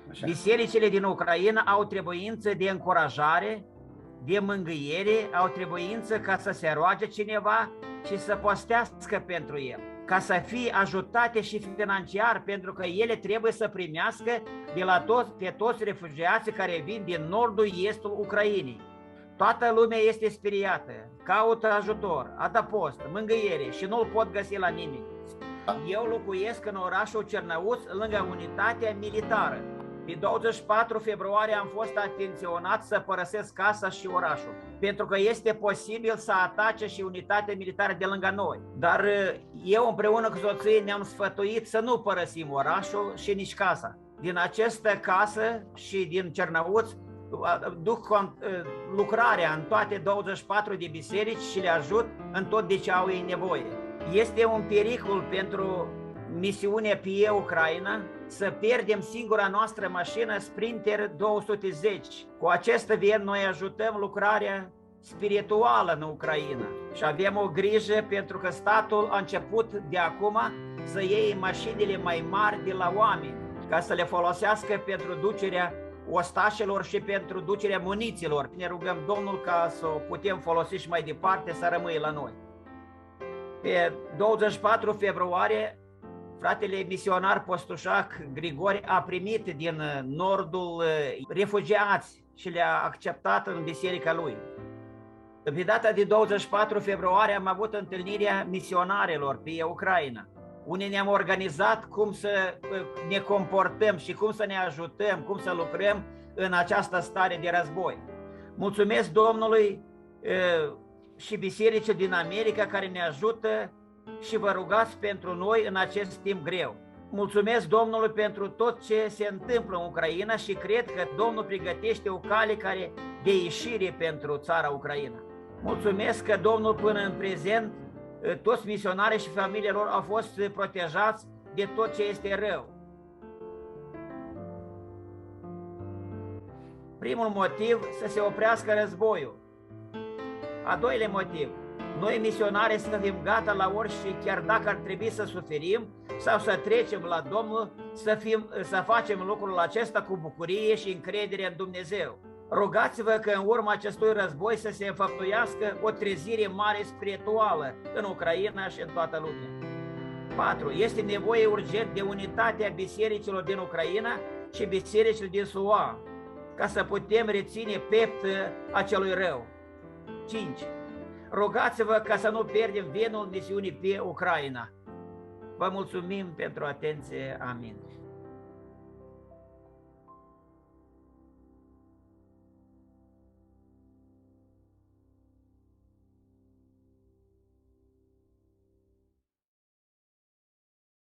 Așa. Bisericile din Ucraina au trebuință de încurajare, de mângâiere, au trebuință ca să se roage cineva și să postească pentru el, ca să fie ajutate și financiar, pentru că ele trebuie să primească de la pe toți refugiații care vin din nordul, estul Ucrainei. Toată lumea este speriată, caută ajutor, adăpost, mângâiere și nu-l pot găsi la nimeni. Eu locuiesc în orașul Cernăuț, lângă unitatea militară. Pe 24 februarie am fost atenționat să părăsesc casa și orașul, pentru că este posibil să atace și unitatea militară de lângă noi. Dar eu împreună cu soții ne-am sfătuit să nu părăsim orașul și nici casa. Din această casă și din Cernăuț duc lucrarea în toate 24 de biserici și le ajut în tot de ce au ei nevoie. Este un pericol pentru misiunea PE Ucraina să pierdem singura noastră mașină Sprinter 210. Cu acest VN noi ajutăm lucrarea spirituală în Ucraina și avem o grijă pentru că statul a început de acum să iei mașinile mai mari de la oameni ca să le folosească pentru ducerea ostașilor și pentru ducerea muniților. Ne rugăm Domnul ca să o putem folosi și mai departe să rămâie la noi. Pe 24 februarie, fratele misionar Postușac Grigore a primit din nordul refugiați și le-a acceptat în biserica lui. Pe data de 24 februarie am avut întâlnirea misionarilor pe Ucraina, unde ne-am organizat cum să ne comportăm și cum să ne ajutăm, cum să lucrăm în această stare de război. Mulțumesc Domnului și bisericii din America care ne ajută și vă rugați pentru noi în acest timp greu. Mulțumesc Domnului pentru tot ce se întâmplă în Ucraina și cred că Domnul pregătește o cale de ieșire pentru țara Ucraina. Mulțumesc că Domnul până în prezent, toți misionarii și familiile lor au fost protejați de tot ce este rău. Primul motiv, să se oprească războiul. A doilea motiv, noi misionari să fim gata la orice, chiar dacă ar trebui să suferim sau să trecem la Domnul, să facem lucrul acesta cu bucurie și încredere în Dumnezeu. Rugați-vă că în urma acestui război să se înfăptuiască o trezire mare spirituală în Ucraina și în toată lumea. 4. Este nevoie urgent de unitatea bisericilor din Ucraina și bisericile din SUA, ca să putem reține pept acelui rău. 5. Rugați-vă ca să nu pierdem venul misiunii pe Ucraina. Vă mulțumim pentru atenție. Amin.